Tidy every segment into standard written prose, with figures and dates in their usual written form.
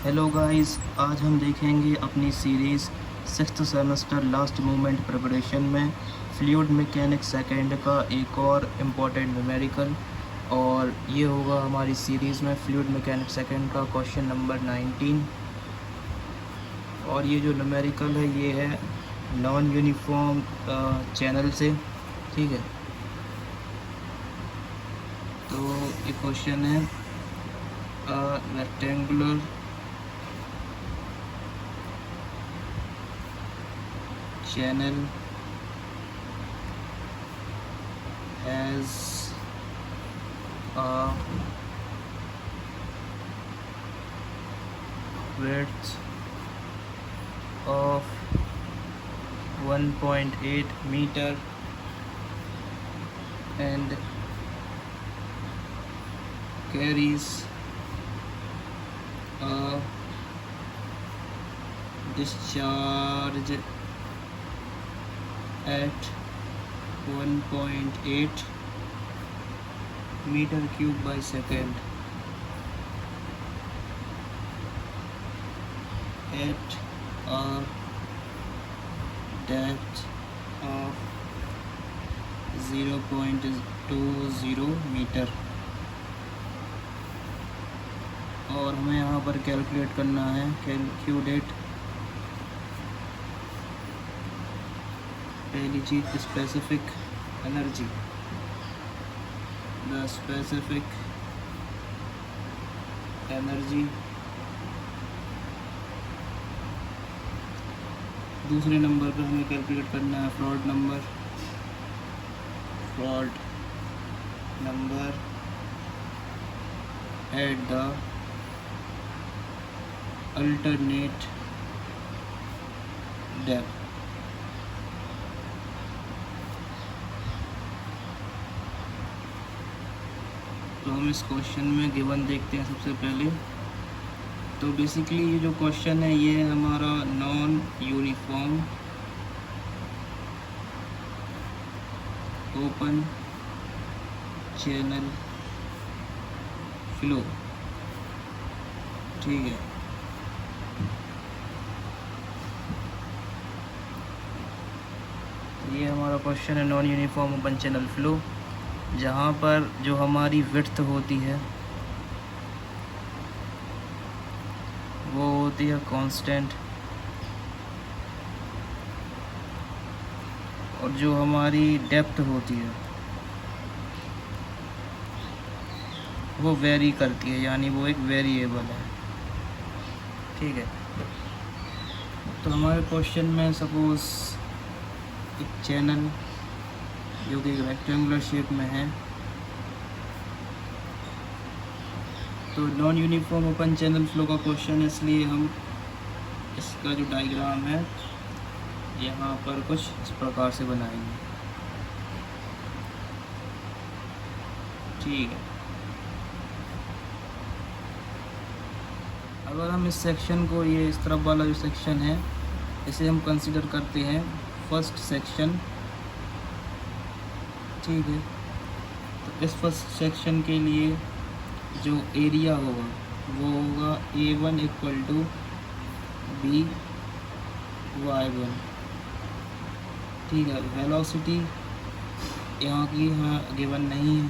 Hello guys, आज हम देखेंगे अपनी series sixth semester last moment preparation में फ्लूइड मैकेनिक्स सेकेंड का एक और इम्पोर्टेंट न्यूमेरिकल। और ये होगा हमारी सीरीज़ में फ्लूइड मैकेनिक्स सेकेंड का क्वेश्चन नंबर 19। और ये जो न्यूमेरिकल है ये है नॉन यूनिफॉर्म चैनल से, ठीक है। तो ये क्वेश्चन है rectangular channel has a width of 1.8 meter and carries a discharge at 1.8 meter cube by second at a depth of 0.20 meter. और हमें यहाँ पर कैलकुलेट करना है, कैलकुलेट पहली चीज specific energy, the specific energy. दूसरे नंबर पर हमें कैलकुलेट करना है fraud number at the alternate depth. तो हम इस क्वेश्चन में गिवन देखते हैं सबसे पहले। तो बेसिकली ये जो क्वेश्चन है ये है हमारा non uniform open channel flow, ठीक है। ये हमारा क्वेश्चन है non uniform open channel flow, जहाँ पर जो हमारी विड्थ होती है वो होती है कांस्टेंट, और जो हमारी डेप्थ होती है वो वेरी करती है, यानी वो एक वेरिएबल है, ठीक है। तो हमारे क्वेश्चन में सपोज एक चैनल जो कि रेक्टेंगुलर शेप में है, तो non uniform open channel flow का क्वेश्चन है, इसलिए हम इसका जो डायग्राम है यहाँ पर कुछ इस प्रकार से बनाएंगे, ठीक है। अगर हम इस सेक्शन को, ये इस तरफ वाला जो सेक्शन है, इसे हम कंसीडर करते हैं फर्स्ट सेक्शन, ठीक है। तो इस फर्स्ट सेक्शन के लिए जो एरिया होगा वो होगा A1 इक्वल टू BY1, ठीक है। वेलोसिटी यहाँ की गिवन नहीं है,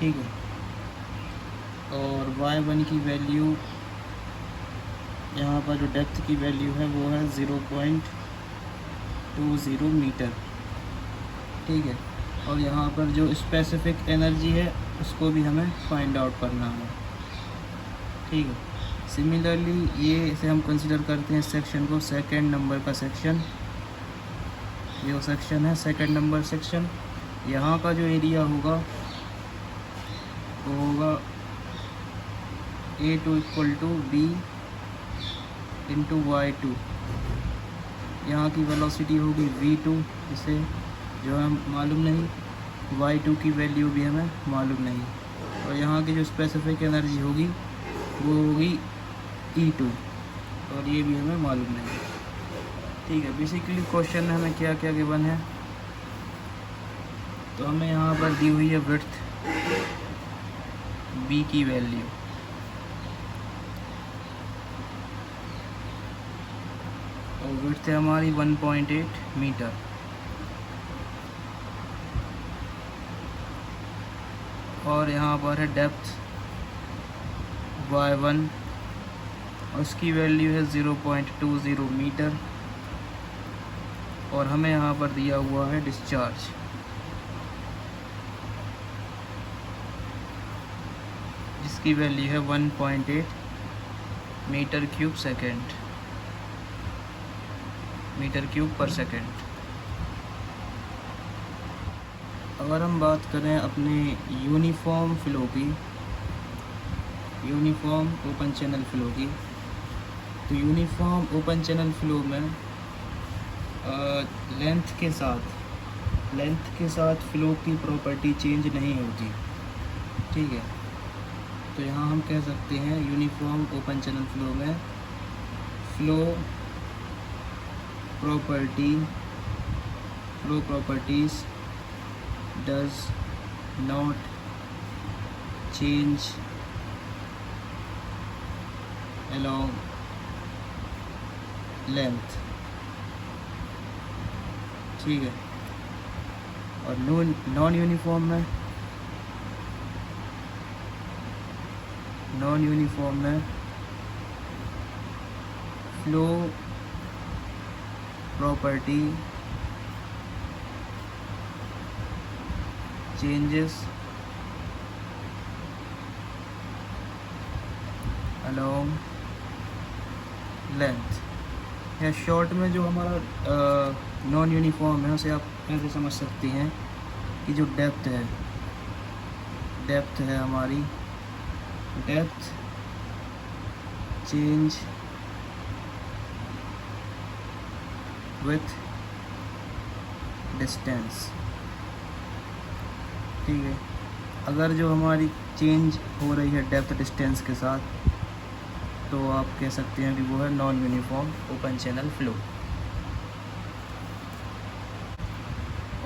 ठीक है। और Y1 की वैल्यू, यहाँ पर जो डेप्थ की वैल्यू है वो है 0.20 मीटर, ठीक है। और यहाँ पर जो स्पेसिफिक एनर्जी है उसको भी हमें फाइंड आउट करना है, ठीक है। सिमिलरली ये इसे हम कंसीडर करते हैं सेक्शन को सेकंड नंबर का सेक्शन, ये सेक्शन है सेकंड नंबर सेक्शन। यहाँ का जो एरिया होगा वो होगा A2 equal to B into Y2। यहाँ की वेलोसिटी होगी V2, इसे जो हम मालूम नहीं, Y2 की वैल्यू भी हमें मालूम नहीं, और यहाँ की जो स्पेसिफिक एनर्जी होगी वो होगी E2, और ये भी हमें मालूम नहीं, ठीक है। बेसिकली क्वेश्चन में हमें क्या क्या गिवन है, तो हमें यहाँ पर दी हुई है विड्थ B की वैल्यू, और विड्थ है हमारी 1.8 मीटर। और यहाँ पर है डेप्थ y1, उसकी वैल्यू है 0.20 मीटर। और हमें यहाँ पर दिया हुआ है डिस्चार्ज, जिसकी वैल्यू है 1.8 मीटर क्यूब पर सेकेंड। अगर हम बात करें अपने यूनिफॉर्म फ़्लो की, यूनिफॉर्म ओपन चैनल फ़्लो की, तो यूनिफॉर्म ओपन चैनल फ़्लो में लेंथ के साथ फ़्लो की प्रॉपर्टी चेंज नहीं होती, ठीक है। तो यहाँ हम कह सकते हैं यूनिफॉर्म ओपन चैनल फ़्लो में flow properties does not change along length, ठीक है। और नॉन यूनिफॉर्म में flow property changes along length, या शॉर्ट में जो हमारा नॉन यूनिफॉर्म है उसे आप ऐसे समझ सकते हैं कि जो डेप्थ है हमारी, डेप्थ चेंज विथ डिस्टेंस, ठीक है। अगर जो हमारी चेंज हो रही है डेप्थ डिस्टेंस के साथ, तो आप कह सकते हैं कि वो है non uniform open channel flow.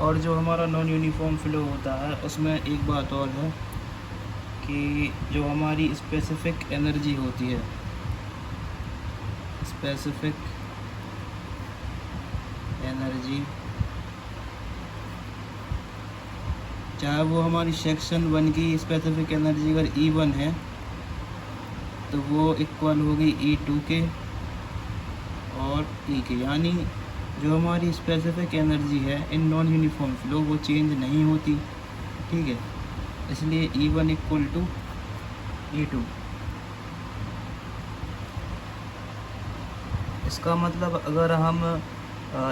और जो हमारा नॉन यूनिफॉर्म फ़्लो होता है उसमें एक बात और है कि जो हमारी स्पेसिफ़िक एनर्जी होती है, स्पेसिफ़िक एनर्जी, चाहे वो हमारी सेक्शन 1 की स्पेसिफिक एनर्जी अगर E1 है तो वो इक्वल होगी E2 के और E के, यानी जो हमारी स्पेसिफिक एनर्जी है इन नॉन यूनिफॉर्म फ़्लो वो चेंज नहीं होती, ठीक है। इसलिए E1 इक्वल टू E2। इसका मतलब अगर हम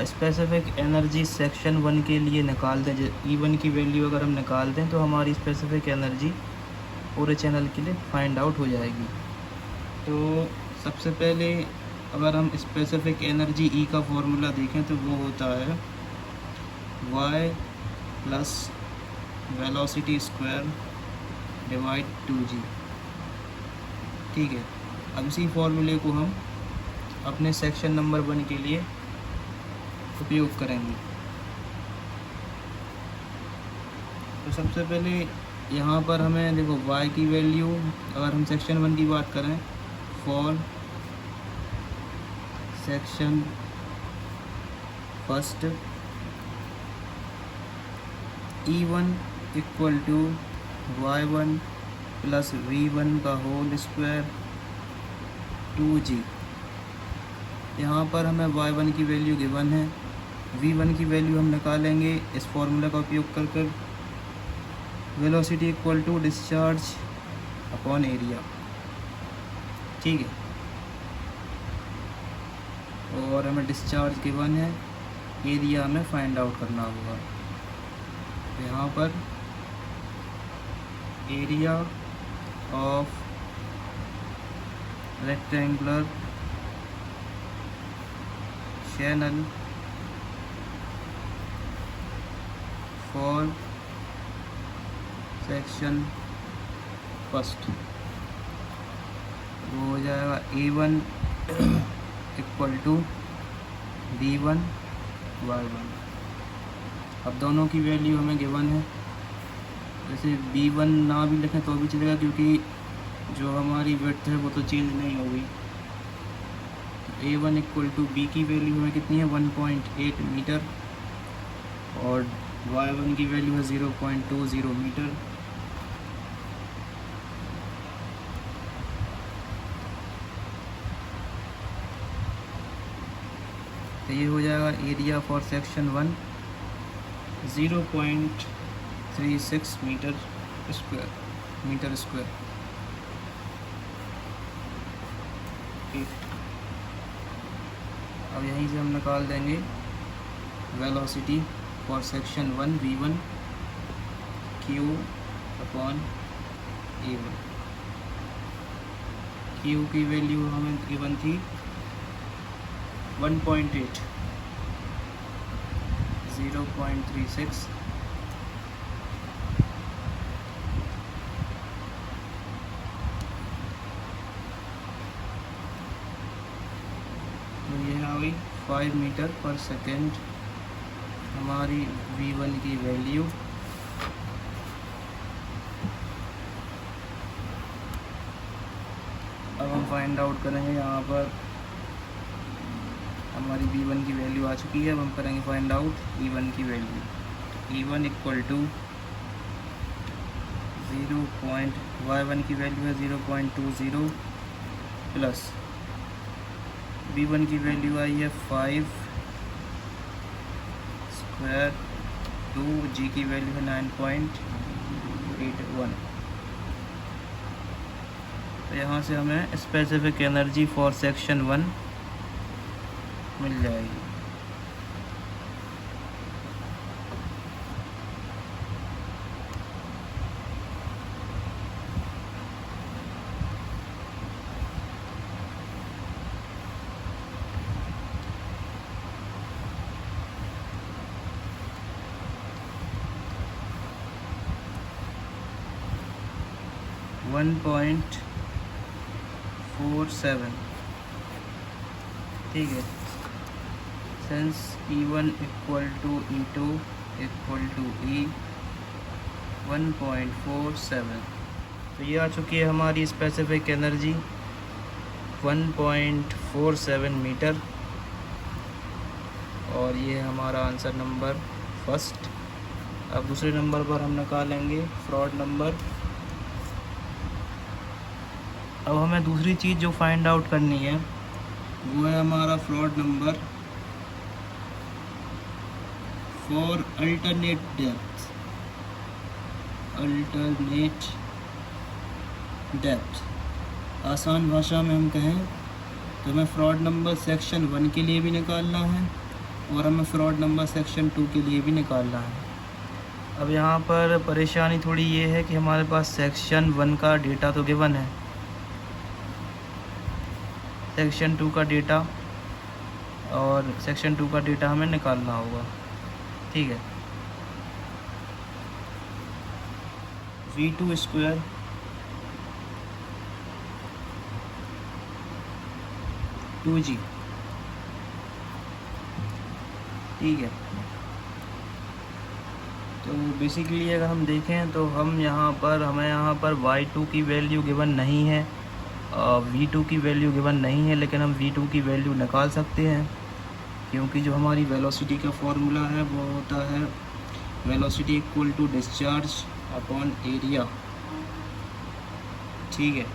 स्पेसिफिक एनर्जी सेक्शन 1 के लिए निकाल दें, E1 की वैल्यू अगर हम निकाल दें तो हमारी स्पेसिफिक एनर्जी पूरे चैनल के लिए फाइंड आउट हो जाएगी। तो सबसे पहले अगर हम स्पेसिफिक एनर्जी E का फॉर्मूला देखें तो वो होता है y plus velocity square divide 2g, ठीक है। अब इसी फॉर्मूले को हम अपने सेक्शन नंबर 1 के लिए उपयोग करेंगे। तो सबसे पहले यहाँ पर हमें देखो y की वैल्यू, अगर हम सेक्शन 1 की बात करें, for section first E1 equal to y1 plus v1 का होल स्क्वायर 2g। यहाँ पर हमें y1 की वैल्यू गिवन है, v1 की वैल्यू हम निकालेंगे इस फॉर्मूला का उपयोग कर velocity equal to discharge upon area, ठीक है। और हमें डिस्चार्ज गिवन है, एरिया हमें फाइंड आउट करना होगा। तो यहाँ पर area of rectangular channel for section first वो हो जाएगा A1 equal to B1 Y1। अब दोनों की वैल्यू हमें गिवन है, जैसे B1 ना भी लिखें तो भी चलेगा क्योंकि जो हमारी विड्थ है वो तो चेंज नहीं होगी। A1 इक्वल टू बी की वैल्यू हमें कितनी है 1.8 मीटर और Y1 की वैल्यू है 0.20 मीटर। तो ये हो जाएगा area for section 1 0.36 meter square. ठीक, अब यहीं से हम निकाल देंगे velocity for section 1 V1 Q upon A1। Q की वैल्यू हमें गिवन थी 1.8 0.36 तो ये आ गई 5 मीटर पर सेकेंड हमारी V1 की वैल्यू। अब हम फाइंड आउट करेंगे, यहाँ पर हमारी V1 की वैल्यू आ चुकी है। अब हम करेंगे फाइंड आउट E1 की value. E1 equal to Y1 की वैल्यू है 0.20 प्लस V1 की वैल्यू आई है 5 स्क्वायर 2 G की वैल्यू है 9.81। तो यहाँ से हमें स्पेसिफिक एनर्जी फॉर सेक्शन 1 मिल जाएगी। वन 1.47, ठीक है। Since E1 equal to E2 equal to E 1.47, तो ये आ चुकी है हमारी स्पेसिफिक एनर्जी 1.47 मीटर और ये हमारा आंसर नंबर फर्स्ट। अब दूसरे नंबर पर हम निकालेंगे फ्रॉड नंबर। अब हमें दूसरी चीज़ जो फाइंड आउट करनी है वो है हमारा Froude number for alternate depth. आसान भाषा में हम कहें तो हमें फ्रॉड नंबर सेक्शन 1 के लिए भी निकालना है और हमें फ्रॉड नंबर सेक्शन 2 के लिए भी निकालना है। अब यहाँ पर परेशानी थोड़ी ये है कि हमारे पास सेक्शन 1 का डेटा तो गिवन है, सेक्शन 2 का डेटा और सेक्शन 2 का डेटा हमें निकालना होगा, ठीक है। V2 स्क्वायर टू जी, ठीक है। तो बेसिकली अगर हम देखें तो हमें यहाँ पर Y2 की वैल्यू गिवन नहीं है, V2 की वैल्यू गिवन नहीं है, लेकिन हम V2 की वैल्यू निकाल सकते हैं क्योंकि जो हमारी वेलोसिटी का फॉर्मूला है वो होता है velocity equal to discharge upon area, ठीक है।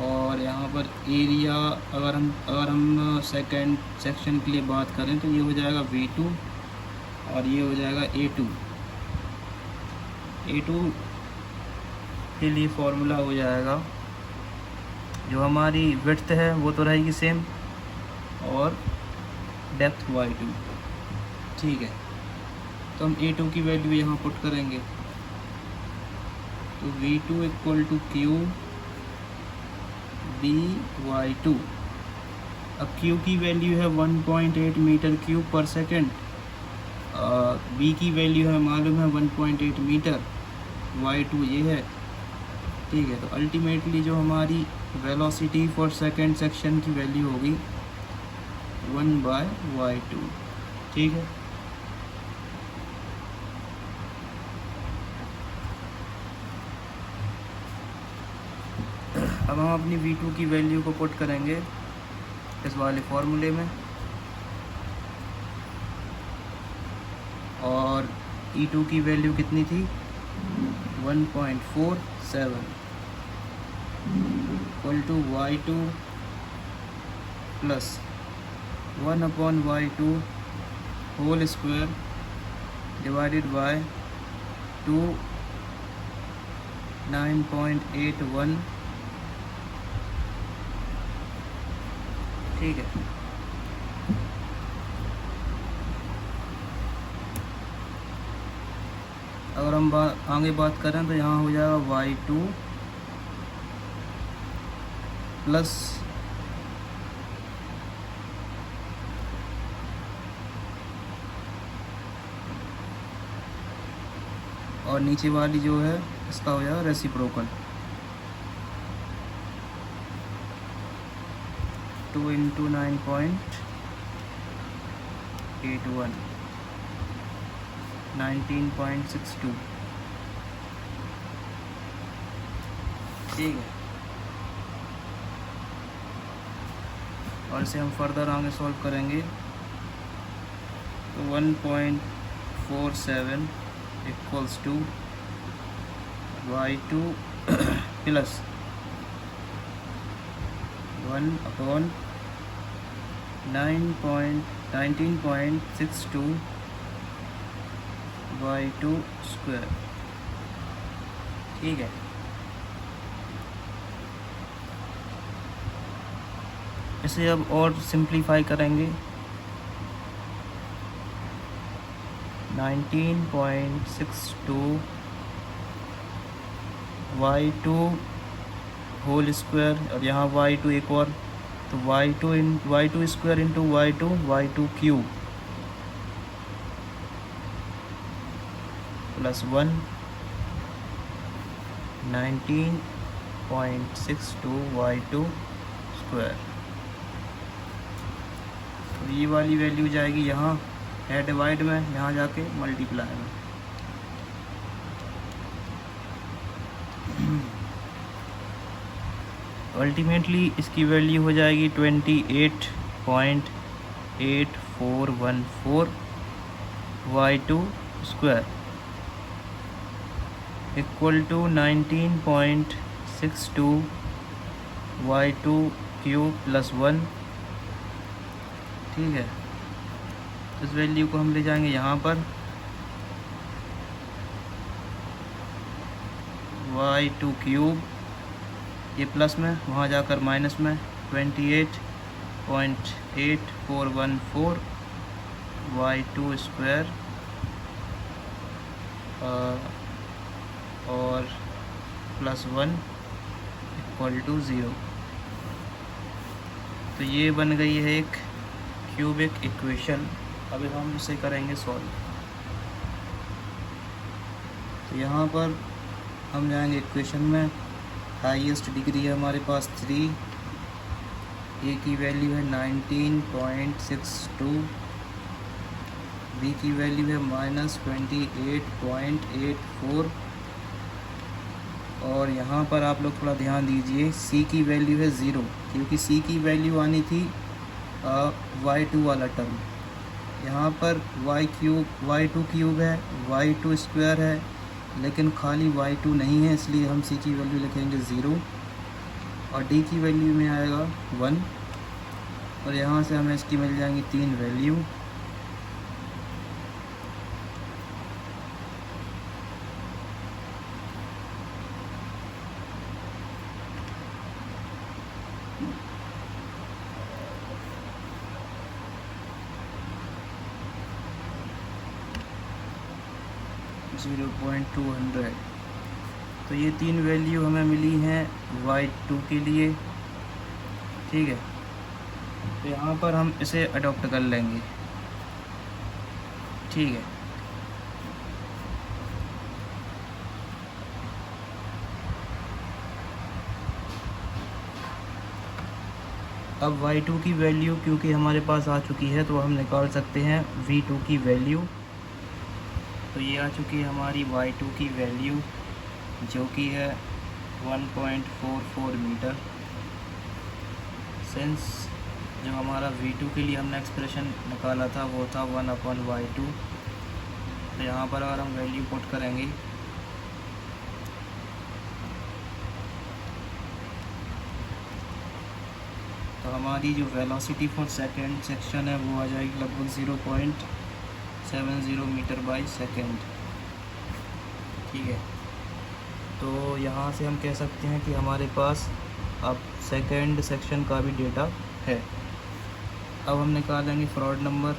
और यहाँ पर एरिया अगर हम सेकंड सेक्शन के लिए बात करें तो ये हो जाएगा V2 और ये हो जाएगा A2 के लिए फॉर्मूला हो जाएगा, जो हमारी विड्थ है वो तो रहेगी सेम और डेप्थ Y2, ठीक है। तो हम A2 की वैल्यू यहाँ पुट करेंगे तो V2 equal to Q by2। अब Q की वैल्यू है 1.8 मीटर क्यूब पर सेकेंड, B की वैल्यू है मालूम है 1.8 मीटर, Y2 ये है, ठीक है। तो अल्टीमेटली जो हमारी वेलोसिटी फॉर सेकेंड सेक्शन की वैल्यू होगी 1/Y2, ठीक है। अब हम अपनी V2 की वैल्यू को पुट करेंगे इस वाले फॉर्मूले में, और E2 की वैल्यू कितनी थी 1.47 equal to Y2 plus 1/Y2 whole square divided by 9.81। ठीक है, अगर हम आगे बात करें तो यहाँ हो जाएगा Y2 प्लस और नीचे वाली जो है इसका हो जाएगा रेसिप्रोकल 2 × 9.81 19.62। ठीक है, और इसे हम फर्दर आगे सॉल्व करेंगे तो 1.47 equals to Y2 plus 1/19.62 Y2 square. ठीक है, इसे अब और सिंप्लीफाई करेंगे 19.62 Y2 होल स्क्वायर, और यहाँ Y2 एक और, तो Y2 square into Y2 cube plus 19.62 Y2 square. तो ये वाली वैल्यू जाएगी यहाँ है डिवाइड में, यहाँ जाके मल्टीप्लाई में। अल्टीमेटली इसकी वैल्यू हो जाएगी 28.8414 Y2 square equal to 19.62 Y2 cube plus 1। ठीक है, इस वैल्यू को हम ले जाएंगे यहाँ पर Y2 क्यूब, ये प्लस में, वहाँ जाकर माइनस में 28.8414 Y2 स्क्वायर और प्लस 1 इक्वल टू 0। तो ये बन गई है एक क्यूबिक इक्वेशन। अभी हम इसे करेंगे सॉल्व। तो यहाँ पर हम जाएंगे इक्वेशन में, हाईएस्ट डिग्री है हमारे पास 3, ए की वैल्यू है 19.62, बी की वैल्यू है -28.84, और यहाँ पर आप लोग थोड़ा ध्यान दीजिए, सी की वैल्यू है 0, क्योंकि सी की वैल्यू आनी थी Y2 वाला टर्म। यहाँ पर Y2 क्यूब है, Y2 स्क्वायर है, लेकिन खाली Y2 नहीं है, इसलिए हम C की वैल्यू लिखेंगे 0, और D की वैल्यू में आएगा 1, और यहाँ से हमें इसकी मिल जाएंगी 3 वैल्यू। (0.200). तो ये 3 वैल्यू हमें मिली हैं Y2 के लिए। ठीक है, तो यहाँ पर हम इसे अडॉप्ट कर लेंगे। ठीक है, अब Y2 की वैल्यू क्योंकि हमारे पास आ चुकी है, तो हम निकाल सकते हैं V2 की वैल्यू। तो ये आ चुकी है हमारी Y2 की वैल्यू, जो कि है 1.44 मीटर। सिंस जो हमारा V2 के लिए हमने एक्सप्रेशन निकाला था वो था 1/y2, तो यहाँ पर अगर हम वैल्यू पुट करेंगे तो हमारी जो वेलोसिटी फॉर सेकेंड सेक्शन है वो आ जाएगी लगभग 0.70 मीटर बाई सेकेंड। ठीक है, तो यहाँ से हम कह सकते हैं कि हमारे पास अब सेकेंड सेक्शन का भी डेटा है। अब हम निकालेंगे फ्रॉड नंबर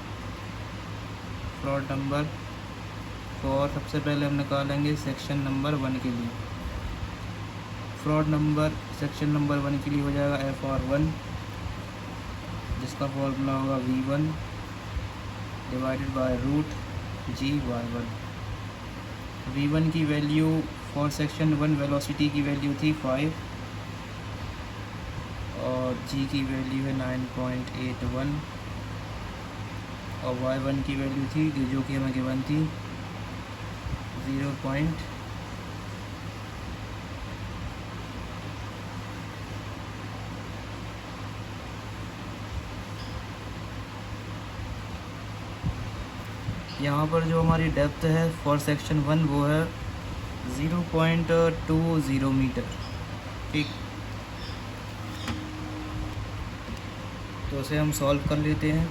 और सबसे पहले हम निकालेंगे सेक्शन नंबर 1 के लिए। फ्रॉड नंबर सेक्शन नंबर 1 के लिए हो जाएगा FR1, जिसका फॉर्मूला होगा V1 divided by root GY1। V1 की वैल्यू फॉर सेक्शन 1 वेलोसिटी की वैल्यू थी 5 और G की वैल्यू है 9.81 और Y1 की वैल्यू थी जो कि हमें गिवन थी 0. यहाँ पर जो हमारी डेप्थ है फॉर सेक्शन 1 वो है 0.20 मीटर। ठीक, तो उसे हम सॉल्व कर लेते हैं।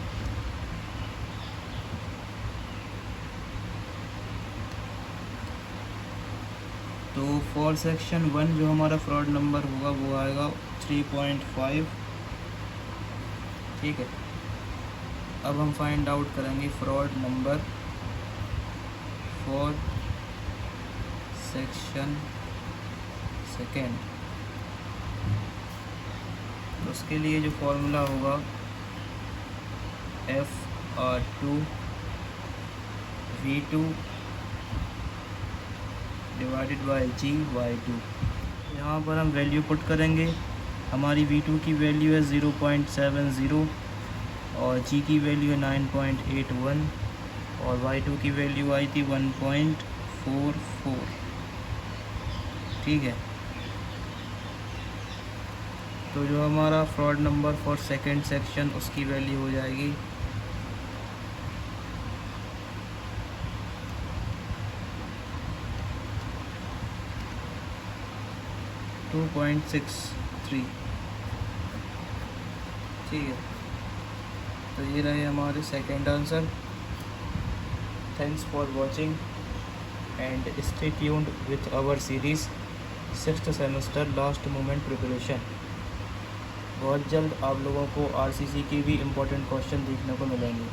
तो फॉर सेक्शन 1 जो हमारा फ्रॉड नंबर होगा वो आएगा 3.5। ठीक है, अब हम फाइंड आउट करेंगे fraud number for section second. तो उसके लिए जो फॉर्मूला होगा FR2 V2 divided by GY2। यहाँ पर हम वैल्यू पुट करेंगे। हमारी V2 की वैल्यू है 0.70 और G की वैल्यू है 9.81 और Y2 की वैल्यू आई थी 1.44। ठीक है, तो जो हमारा Froude number for second section उसकी वैल्यू हो जाएगी 2.63। ठीक है, तो ये रहे हमारे second answer. Thanks for watching and stay tuned with our series 6th semester last moment preparation. बहुत जल्द आप लोगों को RCC के भी इम्पोर्टेंट क्वेश्चन देखने को मिलेंगे।